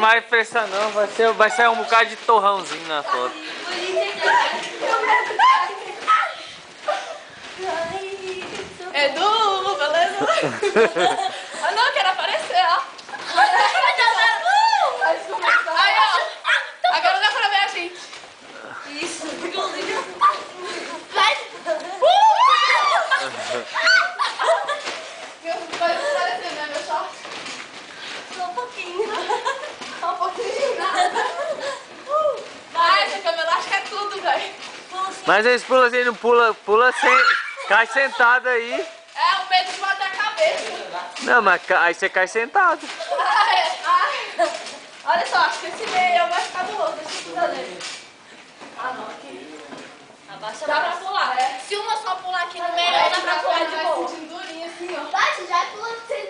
mais pressa não, vai sair um bocado de torrãozinho na foto. Edu, beleza? Ah não, quero aparecer, ó. Aí, ó. Agora dá pra ver a gente. Isso. Vai. Vai aparecer, né, meu short? Só um pouquinho. Só um pouquinho. Vai, essa câmera acho que é tudo, velho. Mas eles pulam assim, não pula sem. Cai sentado aí. É o medo de bater a cabeça. Não, mas aí você cai sentado. Olha só, acho que esse meio vai ficar do outro. Deixa eu fazer nele. Ah, não, aqui. Abaixa Dá pra pular, é. Se uma só pular aqui no meio, dá pra pular de boa. Vai sentindo durinho assim, ó. Bate, já pula sem